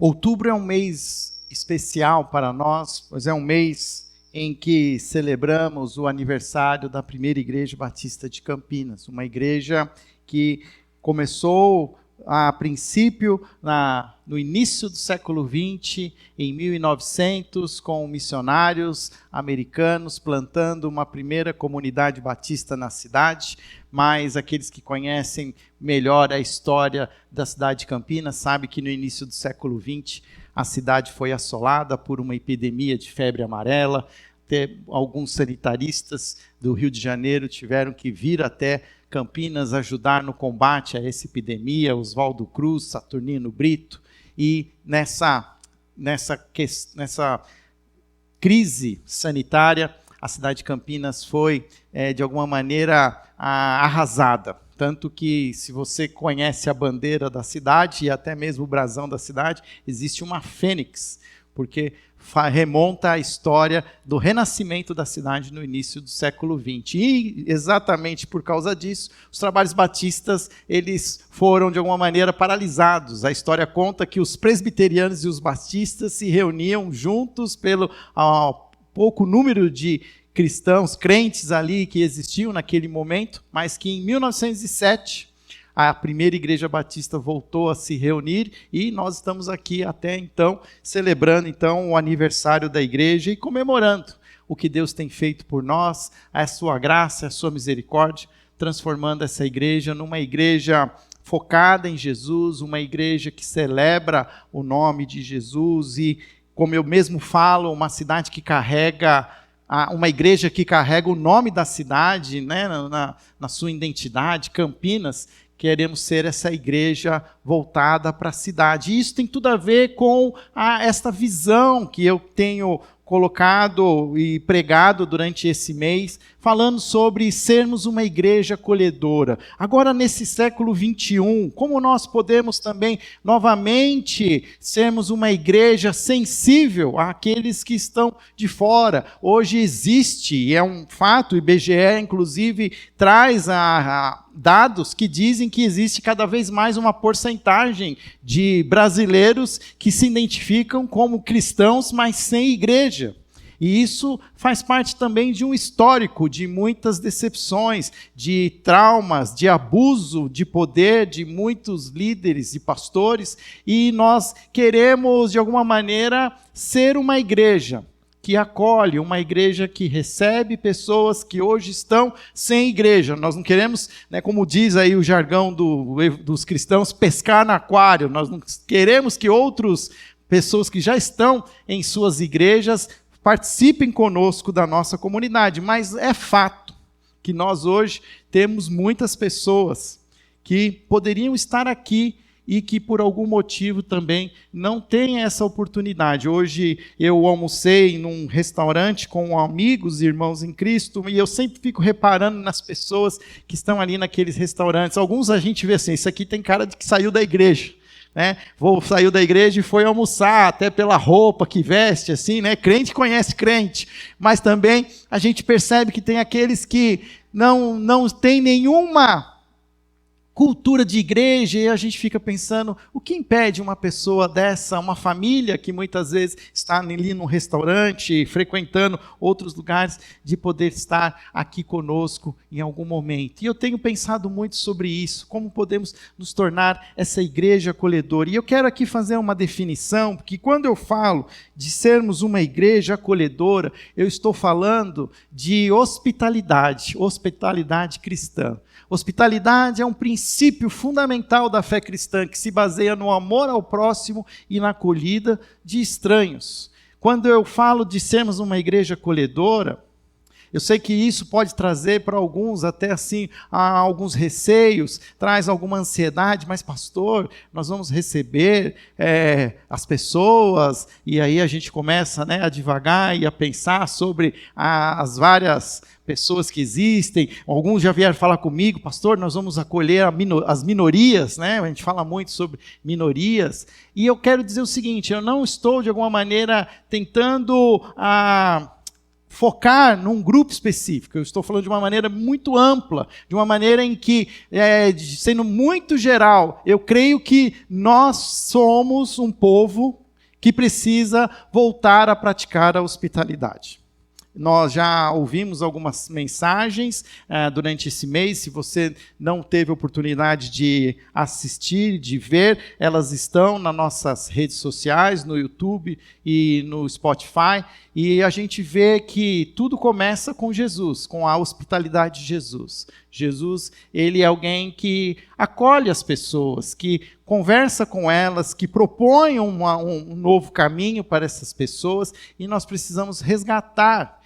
Outubro é um mês especial para nós, pois é um mês em que celebramos o aniversário da primeira Igreja Batista de Campinas, uma igreja que começou a princípio no início do século XX, em 1900, com missionários americanos plantando uma primeira comunidade batista na cidade, mas aqueles que conhecem melhor a história da cidade de Campinas sabem que no início do século XX a cidade foi assolada por uma epidemia de febre amarela. Alguns sanitaristas do Rio de Janeiro tiveram que vir até Campinas ajudar no combate a essa epidemia, Oswaldo Cruz, Saturnino Brito, e nessa crise sanitária, a cidade de Campinas foi, de alguma maneira, arrasada. Tanto que, se você conhece a bandeira da cidade, e até mesmo o brasão da cidade, existe uma fênix, porque remonta à história do renascimento da cidade no início do século XX. E, exatamente por causa disso, os trabalhos batistas eles foram, de alguma maneira, paralisados. A história conta que os presbiterianos e os batistas se reuniam juntos pelo pouco número de cristãos, crentes ali que existiam naquele momento, mas que em 1907... a primeira Igreja Batista voltou a se reunir e nós estamos aqui até então, celebrando então o aniversário da igreja e comemorando o que Deus tem feito por nós, a sua graça, a sua misericórdia, transformando essa igreja numa igreja focada em Jesus, uma igreja que celebra o nome de Jesus e, como eu mesmo falo, uma cidade que carrega... uma igreja que carrega o nome da cidade, né, na sua identidade, Campinas. Queremos ser essa igreja voltada para a cidade. E isso tem tudo a ver com esta visão que eu tenho colocado e pregado durante esse mês, falando sobre sermos uma igreja acolhedora. Agora, nesse século XXI, como nós podemos também, novamente, sermos uma igreja sensível àqueles que estão de fora? Hoje existe, e é um fato, o IBGE, inclusive, traz dados que dizem que existe cada vez mais uma porcentagem de brasileiros que se identificam como cristãos, mas sem igreja. E isso faz parte também de um histórico de muitas decepções, de traumas, de abuso de poder de muitos líderes e pastores, e nós queremos, de alguma maneira, ser uma igreja que acolhe, uma igreja que recebe pessoas que hoje estão sem igreja. Nós não queremos, né, como diz aí o jargão dos cristãos, pescar no aquário. Nós não queremos que outras pessoas que já estão em suas igrejas participem conosco da nossa comunidade, mas é fato que nós hoje temos muitas pessoas que poderiam estar aqui e que por algum motivo também não têm essa oportunidade. Hoje eu almocei num restaurante com amigos e irmãos em Cristo e eu sempre fico reparando nas pessoas que estão ali naqueles restaurantes. Alguns a gente vê assim, isso aqui tem cara de que saiu da igreja. Né? Saiu da igreja e foi almoçar, até pela roupa que veste, assim, né? Crente conhece crente, mas também a gente percebe que tem aqueles que não tem nenhuma cultura de igreja, e a gente fica pensando, o que impede uma pessoa dessa, uma família que muitas vezes está ali num restaurante, frequentando outros lugares, de poder estar aqui conosco em algum momento? E eu tenho pensado muito sobre isso, como podemos nos tornar essa igreja acolhedora. E eu quero aqui fazer uma definição, porque quando eu falo de sermos uma igreja acolhedora, eu estou falando de hospitalidade cristã. Hospitalidade é um princípio fundamental da fé cristã, que se baseia no amor ao próximo e na acolhida de estranhos. Quando eu falo de sermos uma igreja acolhedora, eu sei que isso pode trazer para alguns até assim, alguns receios, traz alguma ansiedade, mas pastor, nós vamos receber as pessoas, e aí a gente começa, né, a divagar e a pensar sobre as várias pessoas que existem. Alguns já vieram falar comigo, pastor, nós vamos acolher as minorias, né? A gente fala muito sobre minorias, e eu quero dizer o seguinte, eu não estou de alguma maneira tentando focar num grupo específico. Eu estou falando de uma maneira muito ampla, de uma maneira em que, sendo muito geral, eu creio que nós somos um povo que precisa voltar a praticar a hospitalidade. Nós já ouvimos algumas mensagens durante esse mês. Se você não teve oportunidade de assistir, de ver, elas estão nas nossas redes sociais, no YouTube e no Spotify. E a gente vê que tudo começa com Jesus, com a hospitalidade de Jesus. Jesus, ele é alguém que acolhe as pessoas, que conversa com elas, que propõe um novo caminho para essas pessoas. E nós precisamos resgatar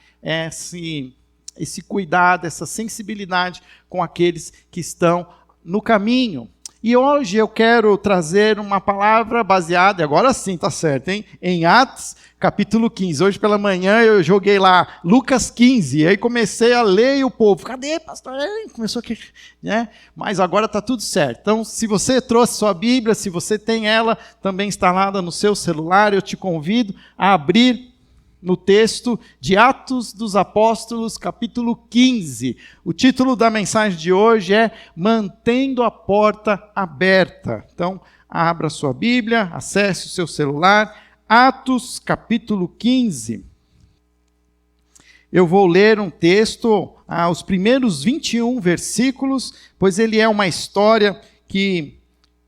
esse cuidado, essa sensibilidade com aqueles que estão no caminho. E hoje eu quero trazer uma palavra baseada, agora sim, tá certo, hein? Em Atos, capítulo 15. Hoje pela manhã eu joguei lá Lucas 15, e aí comecei a ler e o povo, cadê, pastor? Começou aqui, né? Mas agora está tudo certo. Então, se você trouxe sua Bíblia, se você tem ela também instalada no seu celular, eu te convido a abrir no texto de Atos dos Apóstolos, capítulo 15. O título da mensagem de hoje é Mantendo a Porta Aberta. Então, abra sua Bíblia, acesse o seu celular, Atos, capítulo 15. Eu vou ler um texto, os primeiros 21 versículos, pois ele é uma história que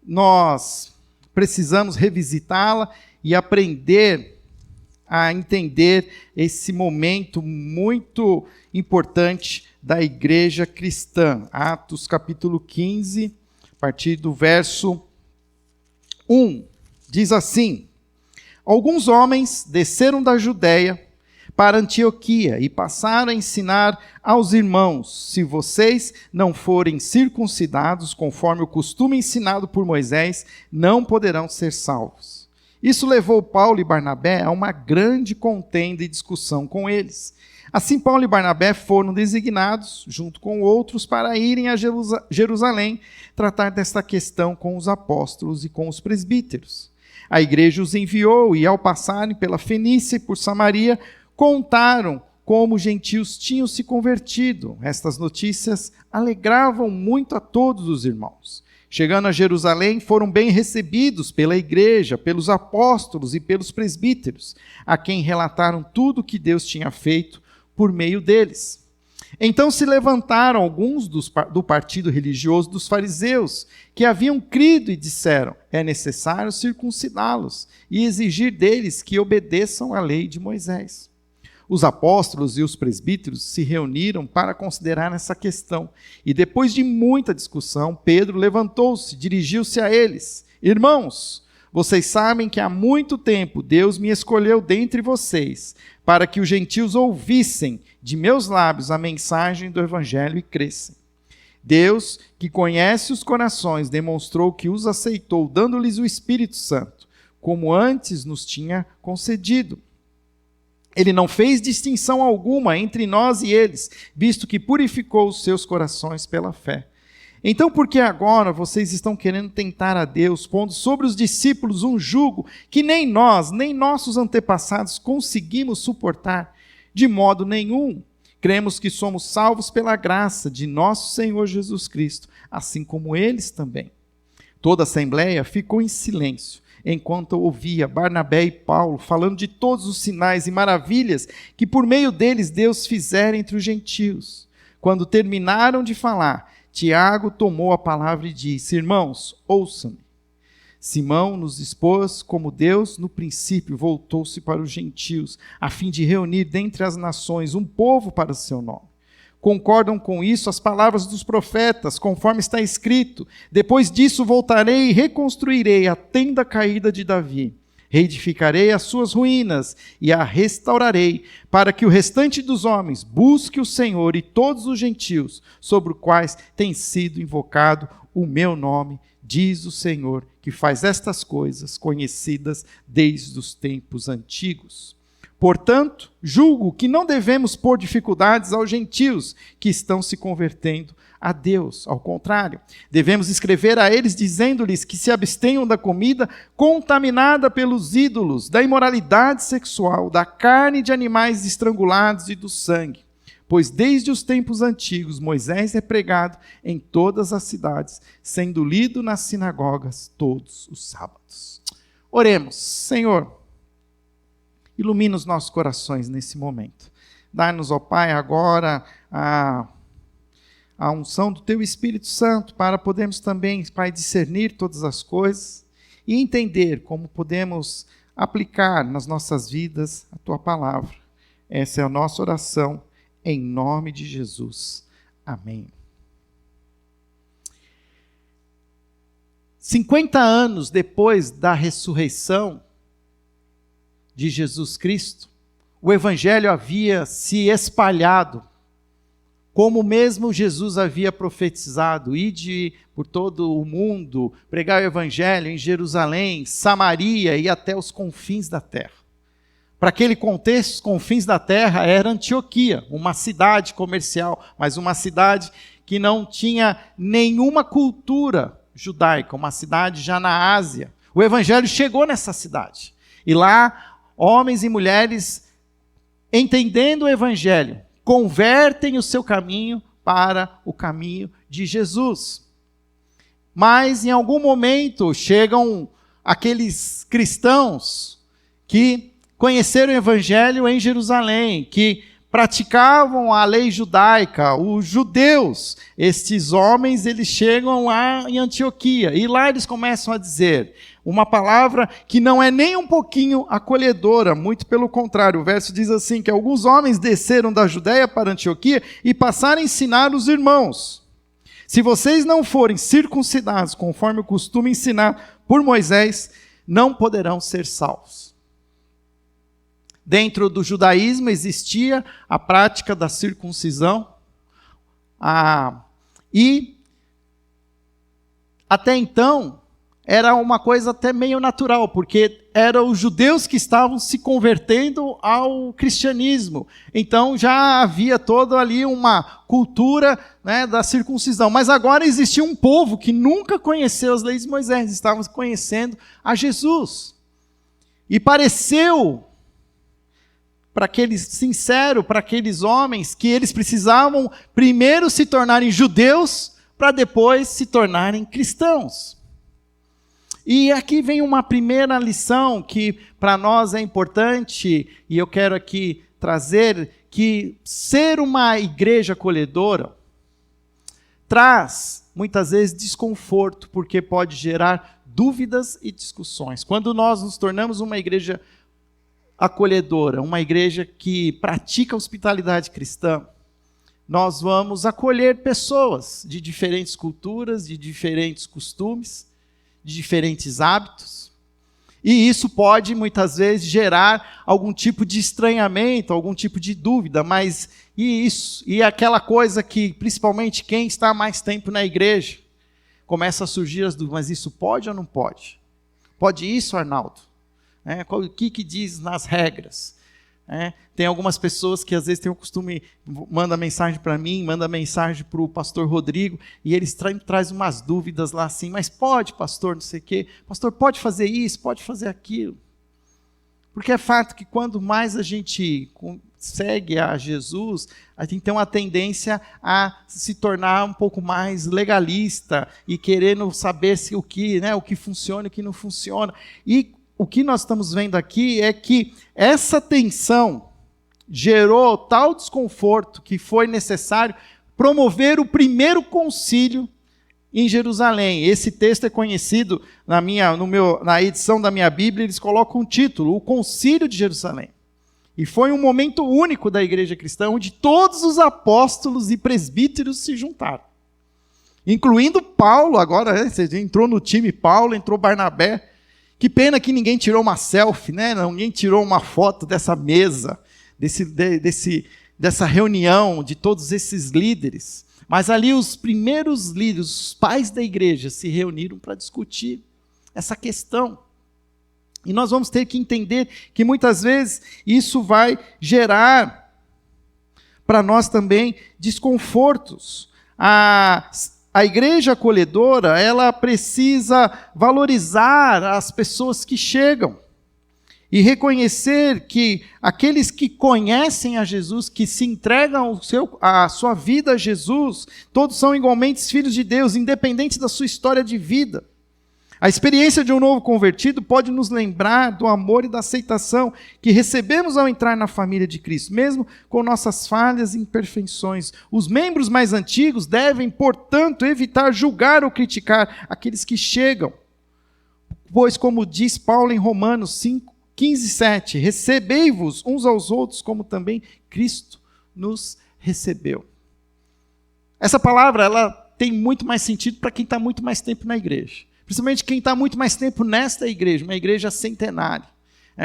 nós precisamos revisitá-la e aprender a entender esse momento muito importante da igreja cristã. Atos capítulo 15, a partir do verso 1, diz assim: Alguns homens desceram da Judéia para Antioquia e passaram a ensinar aos irmãos: se vocês não forem circuncidados conforme o costume ensinado por Moisés, não poderão ser salvos. Isso levou Paulo e Barnabé a uma grande contenda e discussão com eles. Assim, Paulo e Barnabé foram designados, junto com outros, para irem a Jerusalém tratar desta questão com os apóstolos e com os presbíteros. A igreja os enviou e, ao passarem pela Fenícia e por Samaria, contaram como os gentios tinham se convertido. Estas notícias alegravam muito a todos os irmãos. Chegando a Jerusalém, foram bem recebidos pela igreja, pelos apóstolos e pelos presbíteros, a quem relataram tudo o que Deus tinha feito por meio deles. Então se levantaram alguns do partido religioso dos fariseus, que haviam crido e disseram: é necessário circuncidá-los e exigir deles que obedeçam à lei de Moisés. Os apóstolos e os presbíteros se reuniram para considerar essa questão. E depois de muita discussão, Pedro levantou-se, dirigiu-se a eles: Irmãos, vocês sabem que há muito tempo Deus me escolheu dentre vocês, para que os gentios ouvissem de meus lábios a mensagem do evangelho e crescem. Deus, que conhece os corações, demonstrou que os aceitou, dando-lhes o Espírito Santo, como antes nos tinha concedido. Ele não fez distinção alguma entre nós e eles, visto que purificou os seus corações pela fé. Então, por que agora vocês estão querendo tentar a Deus, pondo sobre os discípulos um jugo que nem nós, nem nossos antepassados conseguimos suportar? De modo nenhum. Cremos que somos salvos pela graça de nosso Senhor Jesus Cristo, assim como eles também. Toda a assembleia ficou em silêncio, enquanto ouvia Barnabé e Paulo falando de todos os sinais e maravilhas que por meio deles Deus fizera entre os gentios. Quando terminaram de falar, Tiago tomou a palavra e disse: Irmãos, ouçam-me. Simão nos expôs como Deus no princípio voltou-se para os gentios, a fim de reunir dentre as nações um povo para o seu nome. Concordam com isso as palavras dos profetas, conforme está escrito: depois disso voltarei e reconstruirei a tenda caída de Davi. Reedificarei as suas ruínas e a restaurarei, para que o restante dos homens busque o Senhor e todos os gentios, sobre os quais tem sido invocado o meu nome, diz o Senhor, que faz estas coisas conhecidas desde os tempos antigos. Portanto, julgo que não devemos pôr dificuldades aos gentios que estão se convertendo, a Deus. Ao contrário, devemos escrever a eles dizendo-lhes que se abstenham da comida contaminada pelos ídolos, da imoralidade sexual, da carne de animais estrangulados e do sangue. Pois desde os tempos antigos Moisés é pregado em todas as cidades, sendo lido nas sinagogas todos os sábados. Oremos. Senhor, ilumina os nossos corações nesse momento. Dá-nos, ó Pai, agora a unção do Teu Espírito Santo para podermos também, Pai, discernir todas as coisas e entender como podemos aplicar nas nossas vidas a Tua palavra. Essa é a nossa oração, em nome de Jesus. Amém. 50 anos depois da ressurreição de Jesus Cristo, o Evangelho havia se espalhado, como mesmo Jesus havia profetizado: ide por todo o mundo, pregar o Evangelho em Jerusalém, Samaria e até os confins da terra. Para aquele contexto, os confins da terra era Antioquia, uma cidade comercial, mas uma cidade que não tinha nenhuma cultura judaica, uma cidade já na Ásia. O Evangelho chegou nessa cidade. E lá, homens e mulheres, entendendo o Evangelho, convertem o seu caminho para o caminho de Jesus. Mas, em algum momento, chegam aqueles cristãos que conheceram o Evangelho em Jerusalém, que praticavam a lei judaica, os judeus. Estes homens, eles chegam lá em Antioquia, e lá eles começam a dizer uma palavra que não é nem um pouquinho acolhedora, muito pelo contrário. O verso diz assim, que alguns homens desceram da Judéia para Antioquia e passaram a ensinar os irmãos: se vocês não forem circuncidados conforme o costume ensinado por Moisés, não poderão ser salvos. Dentro do judaísmo existia a prática da circuncisão, e até então era uma coisa até meio natural, porque eram os judeus que estavam se convertendo ao cristianismo. Então já havia toda ali uma cultura, né, da circuncisão. Mas agora existia um povo que nunca conheceu as leis de Moisés, estavam conhecendo a Jesus. E pareceu para aqueles homens, que eles precisavam primeiro se tornarem judeus, para depois se tornarem cristãos. E aqui vem uma primeira lição que para nós é importante, e eu quero aqui trazer, que ser uma igreja acolhedora traz muitas vezes desconforto, porque pode gerar dúvidas e discussões. Quando nós nos tornamos uma igreja acolhedora, uma igreja que pratica a hospitalidade cristã, nós vamos acolher pessoas de diferentes culturas, de diferentes costumes, de diferentes hábitos, e isso pode muitas vezes gerar algum tipo de estranhamento, algum tipo de dúvida, mas e aquela coisa que principalmente quem está mais tempo na igreja começa a surgir as dúvidas: mas isso pode ou não pode? Pode isso, Arnaldo? O que diz nas regras? Tem algumas pessoas que às vezes têm o costume, manda mensagem para mim, manda mensagem para o pastor Rodrigo, e eles trazem umas dúvidas lá assim: mas pode, pastor, não sei o quê, pastor, pode fazer isso, pode fazer aquilo. Porque é fato que quando mais a gente segue a Jesus, a gente tem uma tendência a se tornar um pouco mais legalista, e querendo saber o que funciona e o que não funciona. E o que nós estamos vendo aqui é que essa tensão gerou tal desconforto que foi necessário promover o primeiro concílio em Jerusalém. Esse texto é conhecido na edição da minha Bíblia, eles colocam o título: o Concílio de Jerusalém. E foi um momento único da igreja cristã, onde todos os apóstolos e presbíteros se juntaram. Incluindo Paulo, agora você entrou no time Paulo, entrou Barnabé. Que pena que ninguém tirou uma selfie, né? Ninguém tirou uma foto dessa mesa, dessa reunião de todos esses líderes. Mas ali os primeiros líderes, os pais da igreja, se reuniram para discutir essa questão. E nós vamos ter que entender que muitas vezes isso vai gerar para nós também desconfortos. A igreja acolhedora, ela precisa valorizar as pessoas que chegam e reconhecer que aqueles que conhecem a Jesus, que se entregam a sua vida a Jesus, todos são igualmente filhos de Deus, independente da sua história de vida. A experiência de um novo convertido pode nos lembrar do amor e da aceitação que recebemos ao entrar na família de Cristo, mesmo com nossas falhas e imperfeições. Os membros mais antigos devem, portanto, evitar julgar ou criticar aqueles que chegam, pois, como diz Paulo em Romanos 5:15-7, recebei-vos uns aos outros como também Cristo nos recebeu. Essa palavra ela tem muito mais sentido para quem está muito mais tempo na igreja. Principalmente quem está muito mais tempo nesta igreja, uma igreja centenária.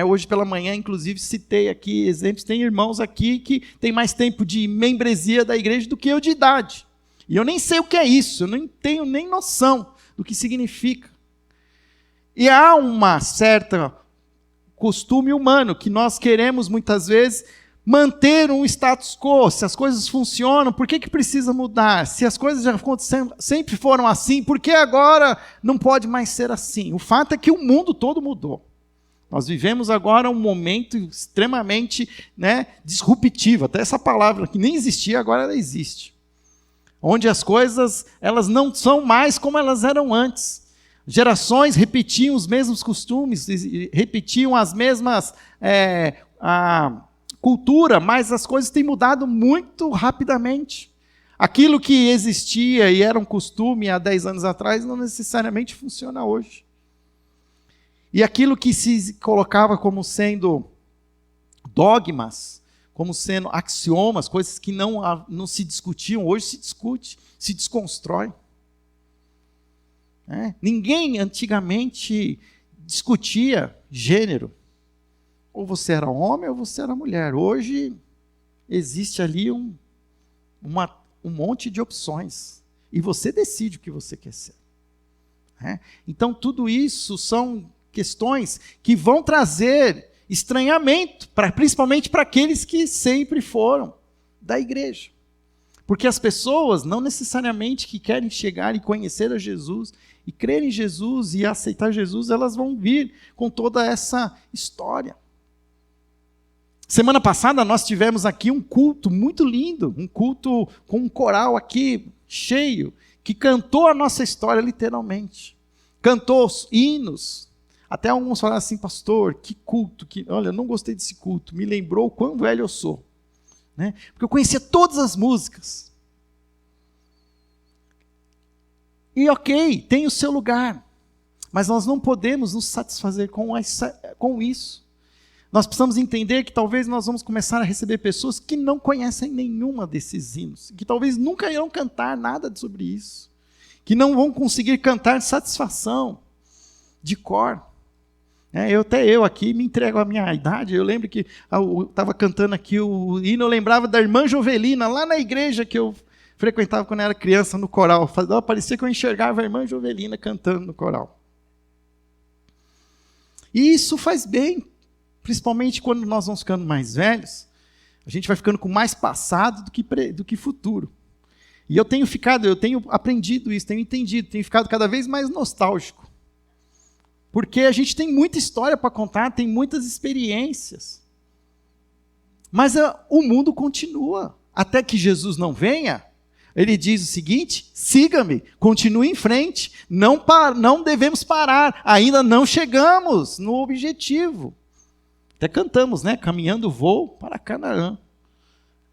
Hoje pela manhã, inclusive, citei aqui exemplos, tem irmãos aqui que têm mais tempo de membresia da igreja do que eu de idade. E eu nem sei o que é isso, eu não tenho nem noção do que significa. E há uma certa costume humano que nós queremos muitas vezes manter um status quo. Se as coisas funcionam, por que precisa mudar? Se as coisas já sempre foram assim, por que agora não pode mais ser assim? O fato é que o mundo todo mudou. Nós vivemos agora um momento extremamente disruptivo. Até essa palavra que nem existia, agora ela existe. Onde as coisas elas não são mais como elas eram antes. Gerações repetiam os mesmos costumes, repetiam as mesmas cultura, mas as coisas têm mudado muito rapidamente. Aquilo que existia e era um costume há 10 anos atrás não necessariamente funciona hoje. E aquilo que se colocava como sendo dogmas, como sendo axiomas, coisas que não se discutiam, hoje se discute, se desconstrói. Ninguém antigamente discutia gênero. Ou você era homem ou você era mulher. Hoje existe ali um monte de opções. E você decide o que você quer ser. Então tudo isso são questões que vão trazer estranhamento, principalmente para aqueles que sempre foram da igreja. Porque as pessoas não necessariamente que querem chegar e conhecer a Jesus, e crer em Jesus e aceitar Jesus, elas vão vir com toda essa história. Semana passada nós tivemos aqui um culto muito lindo, um culto com um coral aqui cheio, que cantou a nossa história literalmente. Cantou hinos. Até alguns falaram assim, pastor, que culto, olha, eu não gostei desse culto, me lembrou o quão velho eu sou. Porque eu conhecia todas as músicas. E ok, tem o seu lugar, mas nós não podemos nos satisfazer com isso. Nós precisamos entender que talvez nós vamos começar a receber pessoas que não conhecem nenhuma desses hinos, que talvez nunca irão cantar nada sobre isso, que não vão conseguir cantar de satisfação, de cor. Eu aqui me entrego à minha idade, eu lembro que eu estava cantando aqui o hino, eu lembrava da irmã Jovelina, lá na igreja que eu frequentava quando eu era criança no coral. Parecia que eu enxergava a irmã Jovelina cantando no coral. E isso faz bem, principalmente quando nós vamos ficando mais velhos, a gente vai ficando com mais passado do que futuro. E eu tenho aprendido isso, tenho entendido, tenho ficado cada vez mais nostálgico. Porque a gente tem muita história para contar, tem muitas experiências. Mas o mundo continua. Até que Jesus não venha, ele diz o seguinte, siga-me, continue em frente, não devemos parar, ainda não chegamos no objetivo. Até cantamos, caminhando vou para Canaã.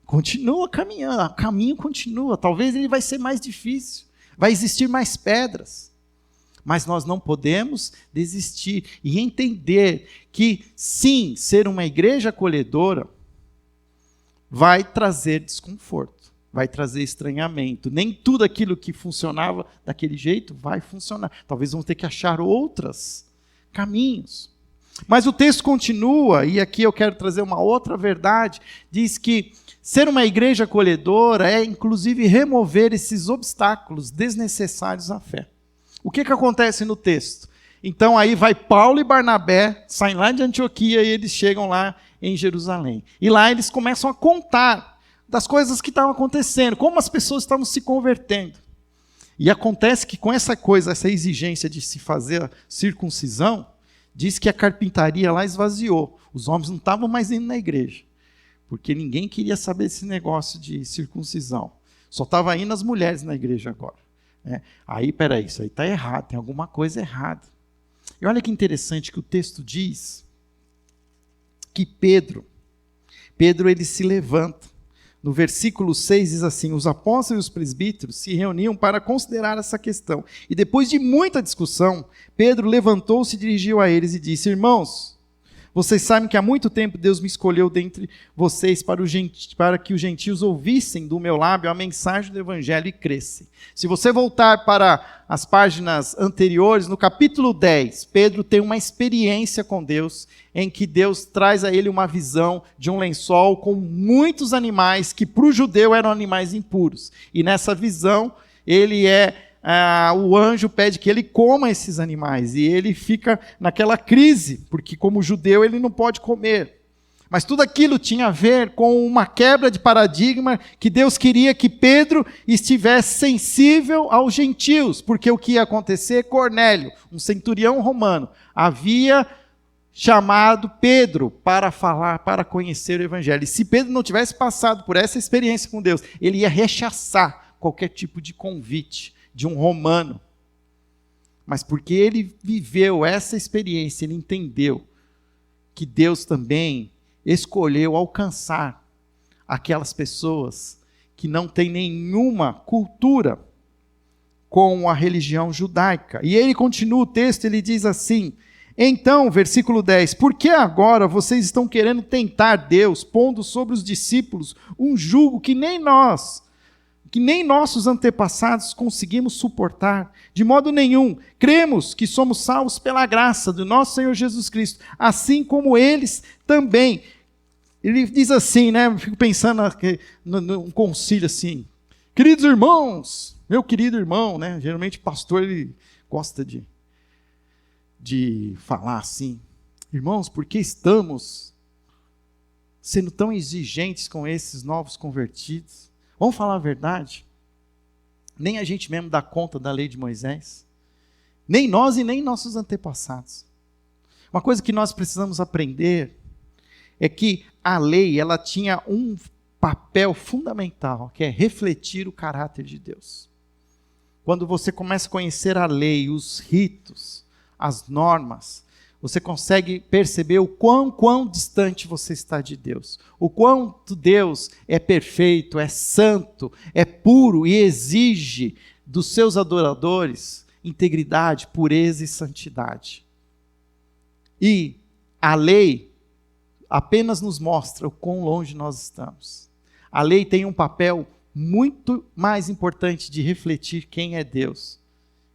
Continua caminhando, o caminho continua, talvez ele vai ser mais difícil, vai existir mais pedras. Mas nós não podemos desistir e entender que, sim, ser uma igreja acolhedora vai trazer desconforto, vai trazer estranhamento. Nem tudo aquilo que funcionava daquele jeito vai funcionar. Talvez vamos ter que achar outros caminhos. Mas o texto continua, e aqui eu quero trazer uma outra verdade, diz que ser uma igreja acolhedora é, inclusive, remover esses obstáculos desnecessários à fé. O que acontece no texto? Então aí vai Paulo e Barnabé, saem lá de Antioquia e eles chegam lá em Jerusalém. E lá eles começam a contar das coisas que estavam acontecendo, como as pessoas estavam se convertendo. E acontece que com essa coisa, essa exigência de se fazer a circuncisão, diz que a carpintaria lá esvaziou. Os homens não estavam mais indo na igreja, porque ninguém queria saber desse negócio de circuncisão. Só estava indo as mulheres na igreja agora. Aí, peraí, isso aí está errado, tem alguma coisa errada. E olha que interessante que o texto diz que Pedro ele se levanta. No versículo 6 diz assim: os apóstolos e os presbíteros se reuniam para considerar essa questão. E depois de muita discussão, Pedro levantou-se e dirigiu a eles e disse: irmãos, vocês sabem que há muito tempo Deus me escolheu dentre vocês para que os gentios ouvissem do meu lábio a mensagem do evangelho e crescem. Se você voltar para as páginas anteriores, no capítulo 10, Pedro tem uma experiência com Deus, em que Deus traz a ele uma visão de um lençol com muitos animais que para o judeu eram animais impuros. E nessa visão, o anjo pede que ele coma esses animais, e ele fica naquela crise, porque como judeu ele não pode comer. Mas tudo aquilo tinha a ver com uma quebra de paradigma, que Deus queria que Pedro estivesse sensível aos gentios, porque o que ia acontecer? Cornélio, um centurião romano, havia chamado Pedro para falar, para conhecer o evangelho. E se Pedro não tivesse passado por essa experiência com Deus, ele ia rechaçar qualquer tipo de convite de um romano. Mas porque ele viveu essa experiência, ele entendeu que Deus também escolheu alcançar aquelas pessoas que não têm nenhuma cultura com a religião judaica. E ele continua o texto, ele diz assim: então, versículo 10, por que agora vocês estão querendo tentar Deus, pondo sobre os discípulos um jugo que nem nossos antepassados conseguimos suportar? De modo nenhum. Cremos que somos salvos pela graça do nosso Senhor Jesus Cristo, assim como eles também. Ele diz assim, né? Eu fico pensando num concílio assim: queridos irmãos, meu querido irmão, né? Geralmente o pastor ele gosta de falar assim: irmãos, por que estamos sendo tão exigentes com esses novos convertidos? Vamos falar a verdade? Nem a gente mesmo dá conta da lei de Moisés. Nem nós e nem nossos antepassados. Uma coisa que nós precisamos aprender é que a lei, ela tinha um papel fundamental, que é refletir o caráter de Deus. Quando você começa a conhecer a lei, os ritos, as normas, você consegue perceber o quão distante você está de Deus. O quanto Deus é perfeito, é santo, é puro e exige dos seus adoradores integridade, pureza e santidade. E a lei apenas nos mostra o quão longe nós estamos. A lei tem um papel muito mais importante de refletir quem é Deus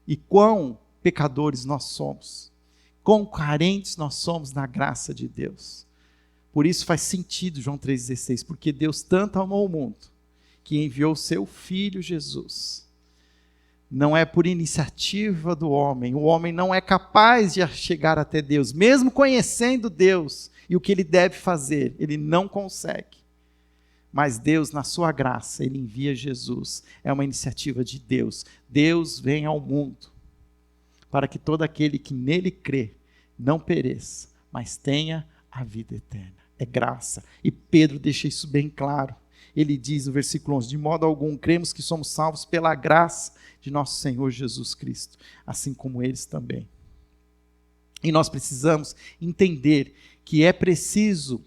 e quão pecadores nós somos. Quão carentes nós somos na graça de Deus. Por isso faz sentido João 3,16, porque Deus tanto amou o mundo, que enviou o seu Filho Jesus. Não é por iniciativa do homem, o homem não é capaz de chegar até Deus, mesmo conhecendo Deus e o que ele deve fazer, ele não consegue. Mas Deus, na sua graça, ele envia Jesus, é uma iniciativa de Deus. Deus vem ao mundo, para que todo aquele que nele crê não pereça, mas tenha a vida eterna. É graça. E Pedro deixa isso bem claro. Ele diz no versículo 11, de modo algum cremos que somos salvos pela graça de nosso Senhor Jesus Cristo, assim como eles também. E nós precisamos entender que é preciso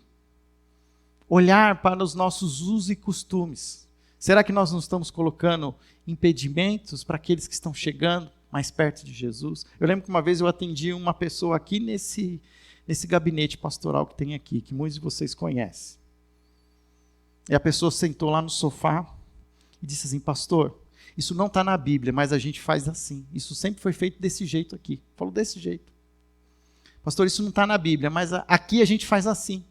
olhar para os nossos usos e costumes. Será que nós não estamos colocando impedimentos para aqueles que estão chegando mais perto de Jesus? Eu lembro que uma vez eu atendi uma pessoa aqui nesse gabinete pastoral que tem aqui, que muitos de vocês conhecem. E a pessoa sentou lá no sofá e disse assim: pastor, isso não está na Bíblia, mas a gente faz assim. Isso sempre foi feito desse jeito aqui. Falou desse jeito. Pastor, isso não está na Bíblia, mas aqui a gente faz assim.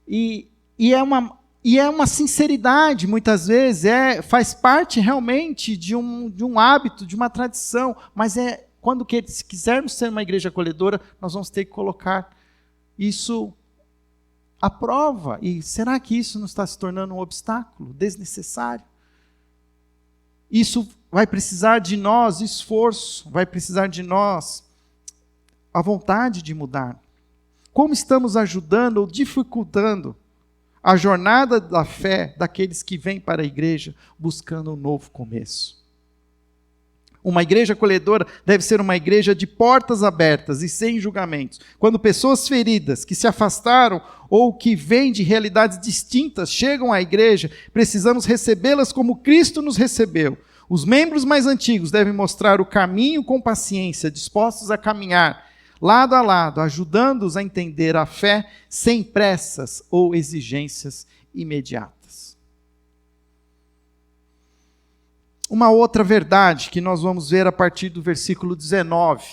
E é uma sinceridade, muitas vezes, faz parte realmente de um hábito, de uma tradição, mas quando se quisermos ser uma igreja acolhedora, nós vamos ter que colocar isso a prova. E será que isso não está se tornando um obstáculo desnecessário? Isso vai precisar de nós esforço, vai precisar de nós a vontade de mudar. Como estamos ajudando ou dificultando a jornada da fé daqueles que vêm para a igreja buscando um novo começo? Uma igreja acolhedora deve ser uma igreja de portas abertas e sem julgamentos. Quando pessoas feridas, que se afastaram ou que vêm de realidades distintas, chegam à igreja, precisamos recebê-las como Cristo nos recebeu. Os membros mais antigos devem mostrar o caminho com paciência, dispostos a caminhar lado a lado, ajudando-os a entender a fé sem pressas ou exigências imediatas. Uma outra verdade que nós vamos ver a partir do versículo 19.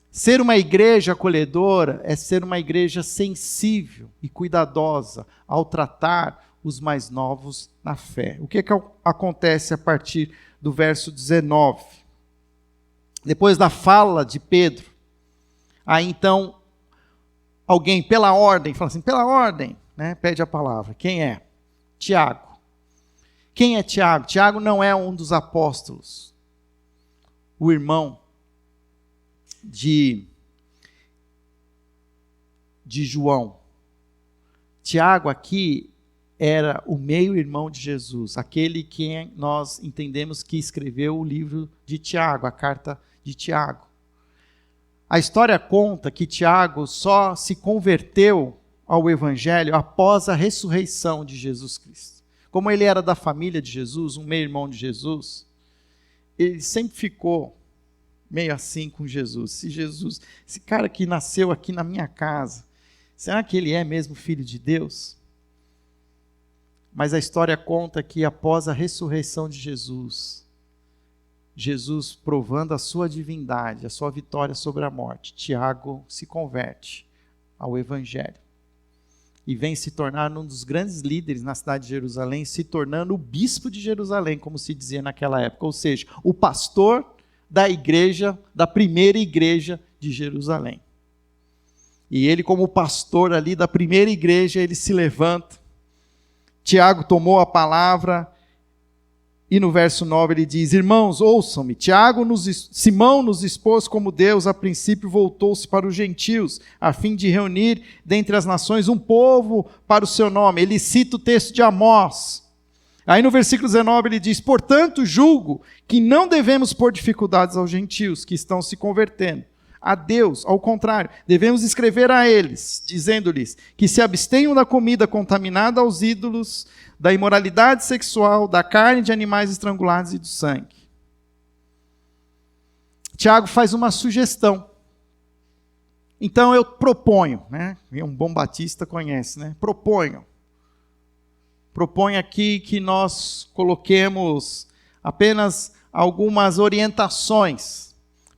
Ser uma igreja acolhedora é ser uma igreja sensível e cuidadosa ao tratar os mais novos na fé. O que acontece a partir do verso 19? Depois da fala de Pedro, aí então alguém pela ordem, fala assim, pela ordem, né, pede a palavra. Quem é? Tiago. Quem é Tiago? Tiago não é um dos apóstolos, o irmão de João. Tiago aqui era o meio-irmão de Jesus, aquele que nós entendemos que escreveu o livro de Tiago, a carta de Tiago. A história conta que Tiago só se converteu ao evangelho após a ressurreição de Jesus Cristo. Como ele era da família de Jesus, um meio-irmão de Jesus, ele sempre ficou meio assim com Jesus. Esse cara que nasceu aqui na minha casa, será que ele é mesmo filho de Deus? Mas a história conta que após a ressurreição de Jesus, Jesus provando a sua divindade, a sua vitória sobre a morte, Tiago se converte ao evangelho. E vem se tornar um dos grandes líderes na cidade de Jerusalém, se tornando o bispo de Jerusalém, como se dizia naquela época. Ou seja, o pastor da igreja, da primeira igreja de Jerusalém. E ele, como pastor ali da primeira igreja, ele se levanta. Tiago tomou a palavra e no verso 9 ele diz, irmãos, ouçam-me, Simão nos expôs como Deus a princípio voltou-se para os gentios, a fim de reunir dentre as nações um povo para o seu nome. Ele cita o texto de Amós. Aí no versículo 19 ele diz, portanto julgo que não devemos pôr dificuldades aos gentios que estão se convertendo a Deus, ao contrário, devemos escrever a eles, dizendo-lhes que se abstenham da comida contaminada aos ídolos, da imoralidade sexual, da carne de animais estrangulados e do sangue. Tiago faz uma sugestão. Então eu proponho, né? Um bom batista conhece, né? Proponho aqui que nós coloquemos apenas algumas orientações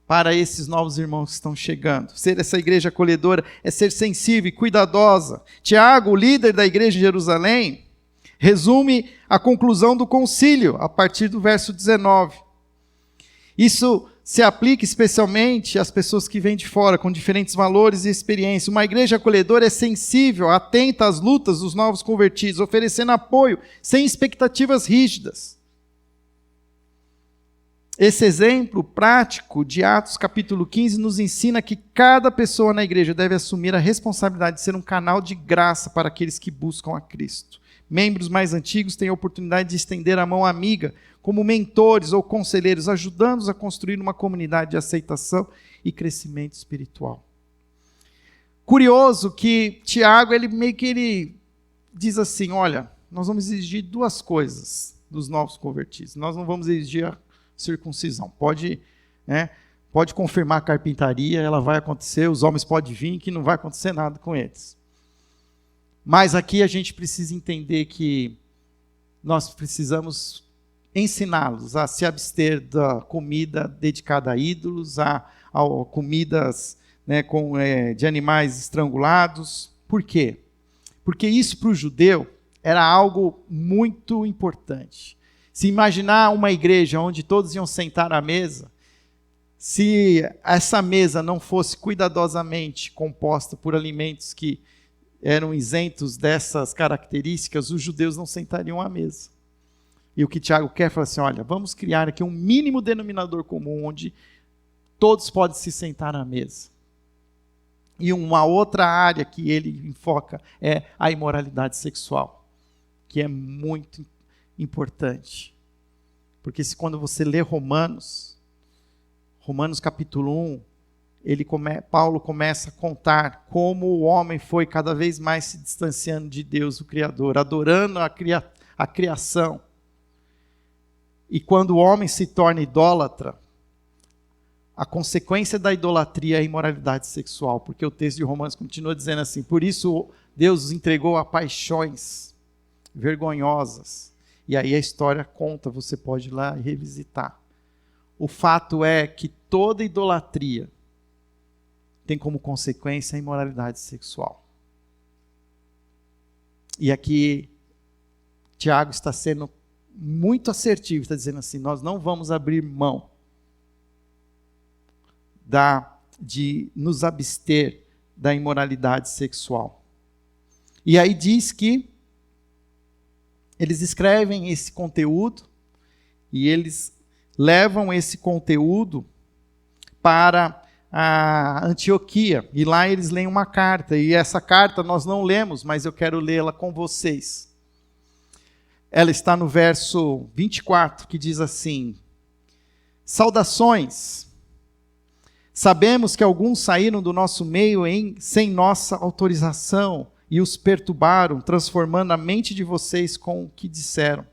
para esses novos irmãos que estão chegando. Ser essa igreja acolhedora é ser sensível e cuidadosa. Tiago, o líder da igreja de Jerusalém, resume a conclusão do concílio, a partir do verso 19. Isso se aplica especialmente às pessoas que vêm de fora, com diferentes valores e experiências. Uma igreja acolhedora é sensível, atenta às lutas dos novos convertidos, oferecendo apoio, sem expectativas rígidas. Esse exemplo prático de Atos capítulo 15 nos ensina que cada pessoa na igreja deve assumir a responsabilidade de ser um canal de graça para aqueles que buscam a Cristo. Membros mais antigos têm a oportunidade de estender a mão amiga, como mentores ou conselheiros, ajudando-os a construir uma comunidade de aceitação e crescimento espiritual. Curioso que Tiago, ele diz assim, olha, nós vamos exigir duas coisas dos novos convertidos. Nós não vamos exigir a circuncisão. Pode confirmar a carpintaria, ela vai acontecer, os homens podem vir, que não vai acontecer nada com eles. Mas aqui a gente precisa entender que nós precisamos ensiná-los a se abster da comida dedicada a ídolos, a comidas de animais estrangulados. Por quê? Porque isso para o judeu era algo muito importante. Se imaginar uma igreja onde todos iam sentar à mesa, se essa mesa não fosse cuidadosamente composta por alimentos que eram isentos dessas características, os judeus não sentariam à mesa. E o que Tiago quer falar assim, olha, vamos criar aqui um mínimo denominador comum, onde todos podem se sentar à mesa. E uma outra área que ele enfoca é a imoralidade sexual, que é muito importante. Porque quando você lê Romanos capítulo 1, Paulo começa a contar como o homem foi cada vez mais se distanciando de Deus, o Criador, adorando a criação. E quando o homem se torna idólatra, a consequência da idolatria é a imoralidade sexual, porque o texto de Romanos continua dizendo assim, por isso Deus os entregou a paixões vergonhosas. E aí a história conta, você pode ir lá e revisitar. O fato é que toda idolatria tem como consequência a imoralidade sexual. E aqui Tiago está sendo muito assertivo, está dizendo assim, nós não vamos abrir mão de nos abster da imoralidade sexual. E aí diz que eles escrevem esse conteúdo e eles levam esse conteúdo para a Antioquia. E lá eles leem uma carta. E essa carta nós não lemos, mas eu quero lê-la com vocês. Ela está no verso 24, que diz assim, saudações. Sabemos que alguns saíram do nosso meio sem nossa autorização e os perturbaram, transformando a mente de vocês com o que disseram.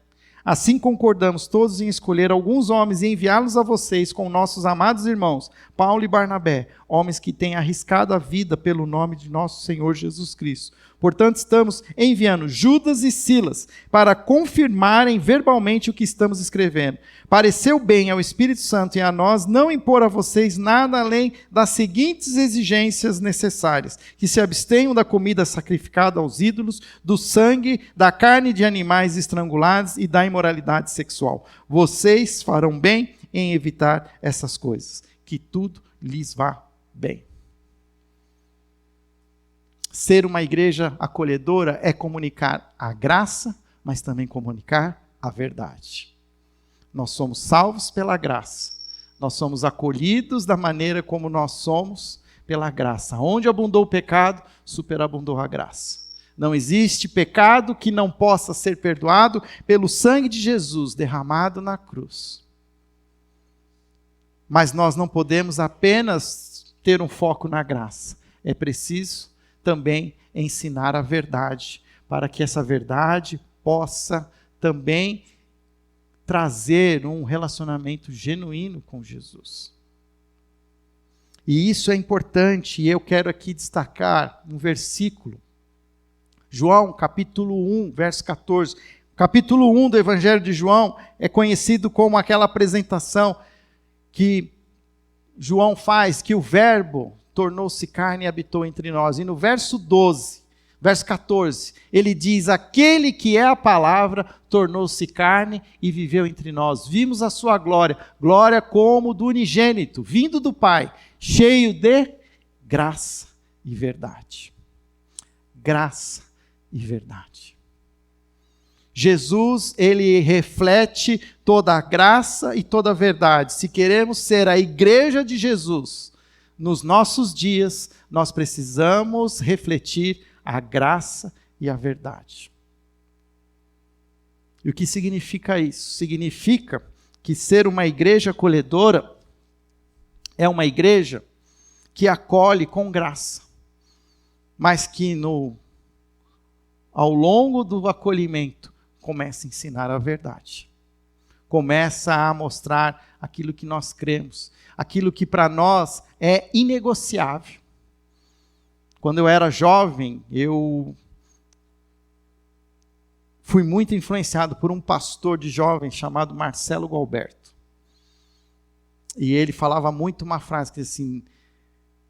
Assim concordamos todos em escolher alguns homens e enviá-los a vocês com nossos amados irmãos, Paulo e Barnabé, homens que têm arriscado a vida pelo nome de nosso Senhor Jesus Cristo. Portanto, estamos enviando Judas e Silas para confirmarem verbalmente o que estamos escrevendo. Pareceu bem ao Espírito Santo e a nós não impor a vocês nada além das seguintes exigências necessárias: que se abstenham da comida sacrificada aos ídolos, do sangue, da carne de animais estrangulados e da imoralidade sexual. Vocês farão bem em evitar essas coisas. Que tudo lhes vá bem. Ser uma igreja acolhedora é comunicar a graça, mas também comunicar a verdade. Nós somos salvos pela graça. Nós somos acolhidos da maneira como nós somos pela graça. Onde abundou o pecado, superabundou a graça. Não existe pecado que não possa ser perdoado pelo sangue de Jesus derramado na cruz. Mas nós não podemos apenas ter um foco na graça. É preciso também ensinar a verdade, para que essa verdade possa também trazer um relacionamento genuíno com Jesus. E isso é importante, e eu quero aqui destacar um versículo. João, capítulo 1, verso 14. Capítulo 1 do Evangelho de João é conhecido como aquela apresentação que João faz, que o Verbo tornou-se carne e habitou entre nós. E no verso 12, verso 14, ele diz, aquele que é a palavra tornou-se carne e viveu entre nós. Vimos a sua glória, glória como do unigênito, vindo do Pai, cheio de graça e verdade. Graça e verdade. Jesus, ele reflete toda a graça e toda a verdade. Se queremos ser a igreja de Jesus, nos nossos dias, nós precisamos refletir a graça e a verdade. E o que significa isso? Significa que ser uma igreja acolhedora é uma igreja que acolhe com graça, mas que ao longo do acolhimento começa a ensinar a verdade. Começa a mostrar aquilo que nós cremos, aquilo que para nós é inegociável. Quando eu era jovem, eu fui muito influenciado por um pastor de jovens chamado Marcelo Gualberto. E ele falava muito uma frase que assim,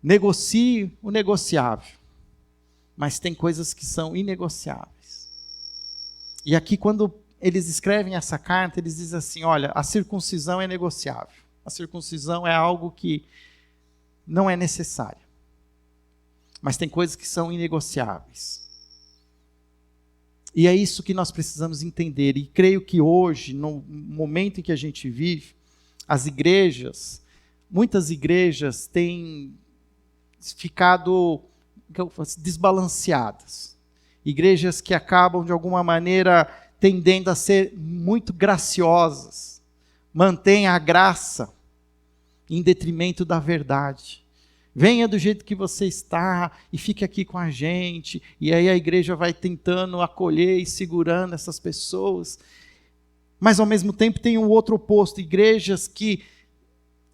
negocie o negociável, mas tem coisas que são inegociáveis. E aqui quando eles escrevem essa carta, eles dizem assim, olha, a circuncisão é negociável. A circuncisão é algo que não é necessário. Mas tem coisas que são inegociáveis. E é isso que nós precisamos entender. E creio que hoje, no momento em que a gente vive, as igrejas, muitas igrejas têm ficado desbalanceadas. Igrejas que acabam, de alguma maneira, tendendo a ser muito graciosas. Mantém a graça em detrimento da verdade. Venha do jeito que você está e fique aqui com a gente. E aí a igreja vai tentando acolher e segurando essas pessoas. Mas ao mesmo tempo tem um outro oposto. Igrejas que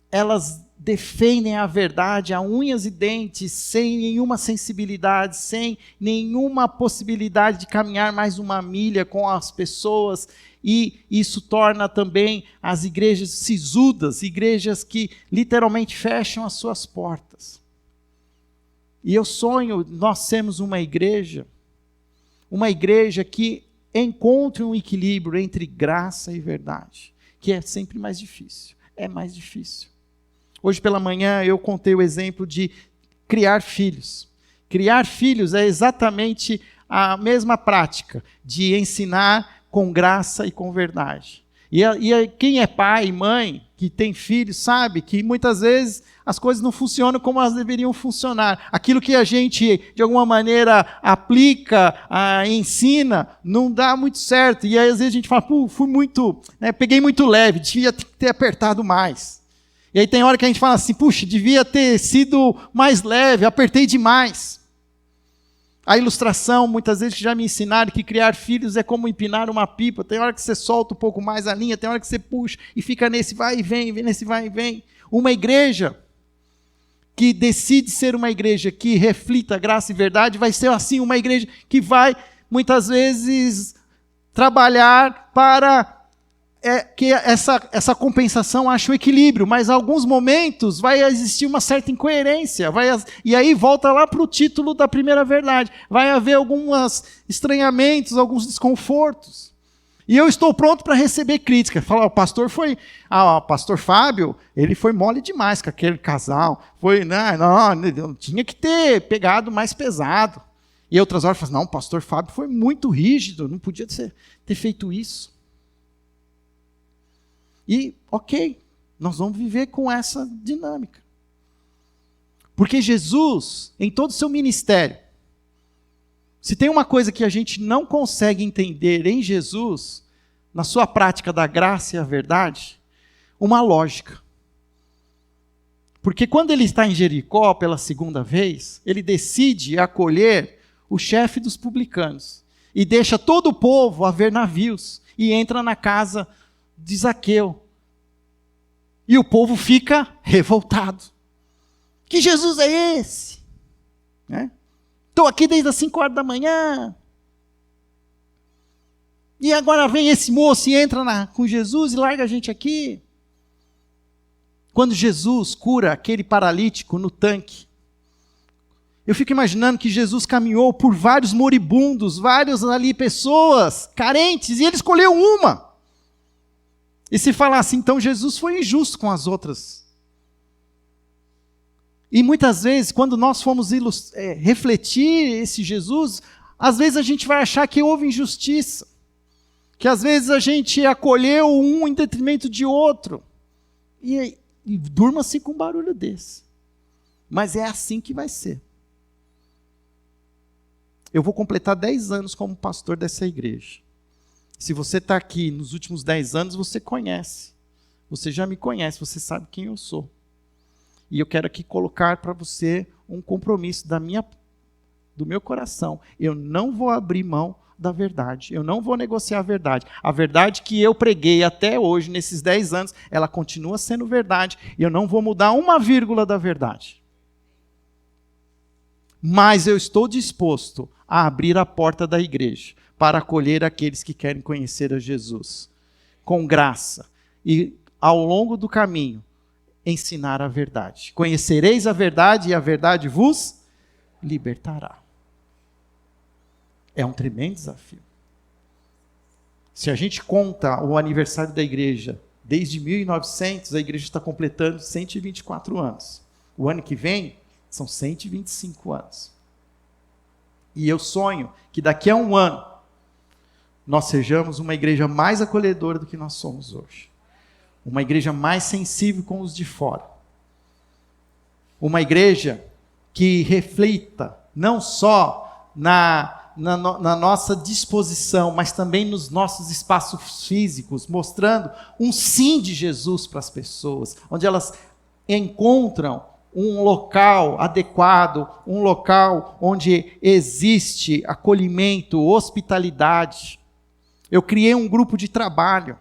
elas defendem a verdade a unhas e dentes, sem nenhuma sensibilidade, sem nenhuma possibilidade de caminhar mais uma milha com as pessoas. E isso torna também as igrejas sisudas, igrejas que literalmente fecham as suas portas. E eu sonho nós sermos uma igreja que encontre um equilíbrio entre graça e verdade, que é sempre mais difícil, é mais difícil. Hoje pela manhã eu contei o exemplo de criar filhos. Criar filhos é exatamente a mesma prática de ensinar com graça e com verdade. E quem é pai e mãe, que tem filhos, sabe que muitas vezes as coisas não funcionam como elas deveriam funcionar. Aquilo que a gente, de alguma maneira, aplica, ensina, não dá muito certo. E aí, às vezes, a gente fala, peguei muito leve, devia ter apertado mais. E aí tem hora que a gente fala assim, puxa, devia ter sido mais leve, apertei demais. A ilustração, muitas vezes já me ensinaram que criar filhos é como empinar uma pipa. Tem hora que você solta um pouco mais a linha, tem hora que você puxa e fica nesse vai e vem, nesse vai e vem. Uma igreja que decide ser uma igreja que reflita graça e verdade, vai ser assim, uma igreja que vai, muitas vezes, trabalhar para que essa compensação ache o equilíbrio, mas em alguns momentos vai existir uma certa incoerência, e aí volta lá para o título da primeira verdade, vai haver alguns estranhamentos, alguns desconfortos, e eu estou pronto para receber crítica, falar, o pastor Fábio, ele foi mole demais com aquele casal, não, tinha que ter pegado mais pesado, e outras horas falam, não, o pastor Fábio foi muito rígido, não podia ter feito isso. E, ok, nós vamos viver com essa dinâmica. Porque Jesus, em todo o seu ministério, se tem uma coisa que a gente não consegue entender em Jesus, na sua prática da graça e a verdade, uma lógica. Porque quando ele está em Jericó pela segunda vez, ele decide acolher o chefe dos publicanos e deixa todo o povo a ver navios e entra na casa de Zaqueu. E o povo fica revoltado. Que Jesus é esse? Estou aqui desde as 5 horas da manhã. E agora vem esse moço e entra com Jesus e larga a gente aqui. Quando Jesus cura aquele paralítico no tanque, eu fico imaginando que Jesus caminhou por vários moribundos, vários ali pessoas carentes, e ele escolheu uma. E se falar assim, então Jesus foi injusto com as outras. E muitas vezes, quando nós formos refletir esse Jesus, às vezes a gente vai achar que houve injustiça. Que às vezes a gente acolheu um em detrimento de outro. E durma-se com um barulho desse. Mas é assim que vai ser. Eu vou completar 10 anos como pastor dessa igreja. Se você está aqui nos últimos 10 anos, você conhece. Você já me conhece, você sabe quem eu sou. E eu quero aqui colocar para você um compromisso do meu coração. Eu não vou abrir mão da verdade. Eu não vou negociar a verdade. A verdade que eu preguei até hoje, nesses 10 anos, ela continua sendo verdade. E eu não vou mudar uma vírgula da verdade. Mas eu estou disposto a abrir a porta da igreja para acolher aqueles que querem conhecer a Jesus, com graça, e ao longo do caminho, ensinar a verdade. Conhecereis a verdade e a verdade vos libertará. É um tremendo desafio. Se a gente conta o aniversário da igreja, desde 1900, a igreja está completando 124 anos. O ano que vem, são 125 anos. E eu sonho que daqui a um ano, nós sejamos uma igreja mais acolhedora do que nós somos hoje. Uma igreja mais sensível com os de fora. Uma igreja que reflita não só na nossa disposição, mas também nos nossos espaços físicos, mostrando um sim de Jesus para as pessoas, onde elas encontram um local adequado, um local onde existe acolhimento, hospitalidade. Eu criei um grupo de trabalho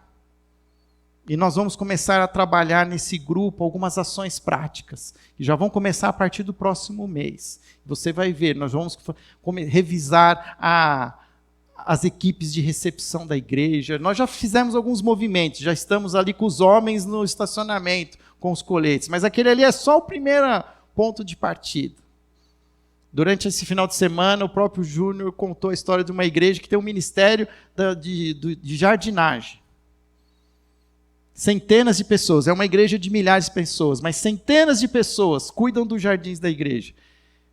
e nós vamos começar a trabalhar nesse grupo algumas ações práticas, que já vão começar a partir do próximo mês. Você vai ver, nós vamos revisar as equipes de recepção da igreja. Nós já fizemos alguns movimentos, já estamos ali com os homens no estacionamento, com os coletes, mas aquele ali é só o primeiro ponto de partida. Durante esse final de semana, o próprio Júnior contou a história de uma igreja que tem um ministério de jardinagem. Centenas de pessoas, é uma igreja de milhares de pessoas, mas centenas de pessoas cuidam dos jardins da igreja.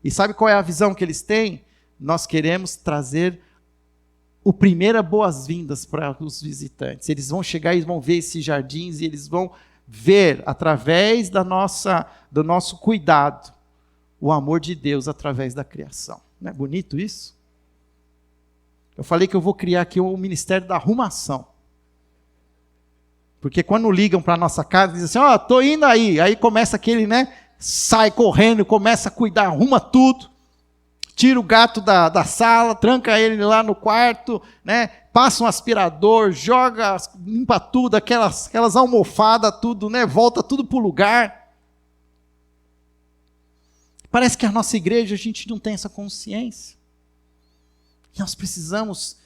E sabe qual é a visão que eles têm? Nós queremos trazer o primeiro boas-vindas para os visitantes. Eles vão chegar e vão ver esses jardins e eles vão ver, através do nosso cuidado, o amor de Deus através da criação. Não é bonito isso? Eu falei que eu vou criar aqui o ministério da arrumação. Porque quando ligam para a nossa casa, dizem assim, ó, estou indo aí. Aí começa aquele, sai correndo, começa a cuidar, arruma tudo. Tira o gato da sala, tranca ele lá no quarto, passa um aspirador, joga, limpa tudo, aquelas almofadas, tudo, volta tudo para o lugar. Parece que a nossa igreja, a gente não tem essa consciência. Nós precisamos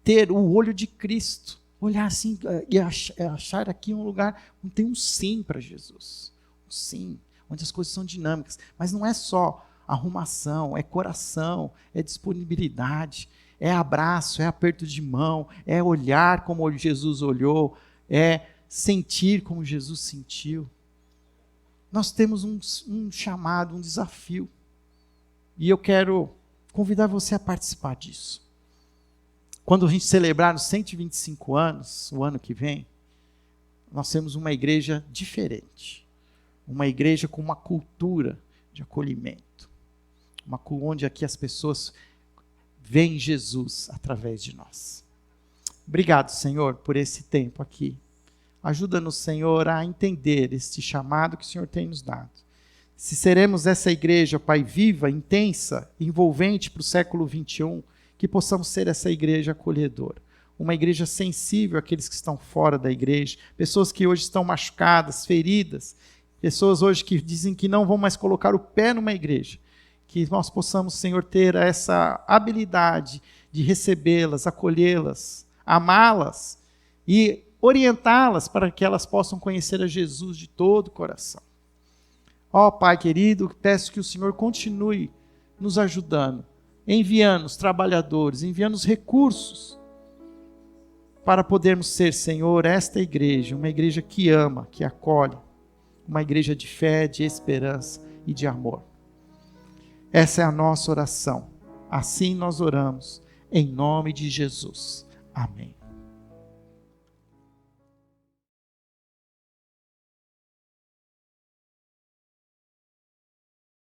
ter o olho de Cristo, olhar assim e achar aqui um lugar onde tem um sim para Jesus. Um sim, onde as coisas são dinâmicas. Mas não é só arrumação, é coração, é disponibilidade, é abraço, é aperto de mão, é olhar como Jesus olhou, é sentir como Jesus sentiu. Nós temos um chamado, um desafio. E eu quero convidar você a participar disso. Quando a gente celebrar os 125 anos, o ano que vem, nós temos uma igreja diferente. Uma igreja com uma cultura de acolhimento. Onde aqui as pessoas veem Jesus através de nós. Obrigado, Senhor, por esse tempo aqui. Ajuda-nos, Senhor, a entender este chamado que o Senhor tem nos dado. Se seremos essa igreja, Pai, viva, intensa, envolvente para o século 21, que possamos ser essa igreja acolhedora. Uma igreja sensível àqueles que estão fora da igreja, pessoas que hoje estão machucadas, feridas, pessoas hoje que dizem que não vão mais colocar o pé numa igreja. Que nós possamos, Senhor, ter essa habilidade de recebê-las, acolhê-las, amá-las e orientá-las para que elas possam conhecer a Jesus de todo o coração. Ó Pai querido, peço que o Senhor continue nos ajudando, enviando os trabalhadores, enviando os recursos, para podermos ser, Senhor, esta igreja, uma igreja que ama, que acolhe, uma igreja de fé, de esperança e de amor. Essa é a nossa oração. Assim nós oramos, em nome de Jesus. Amém.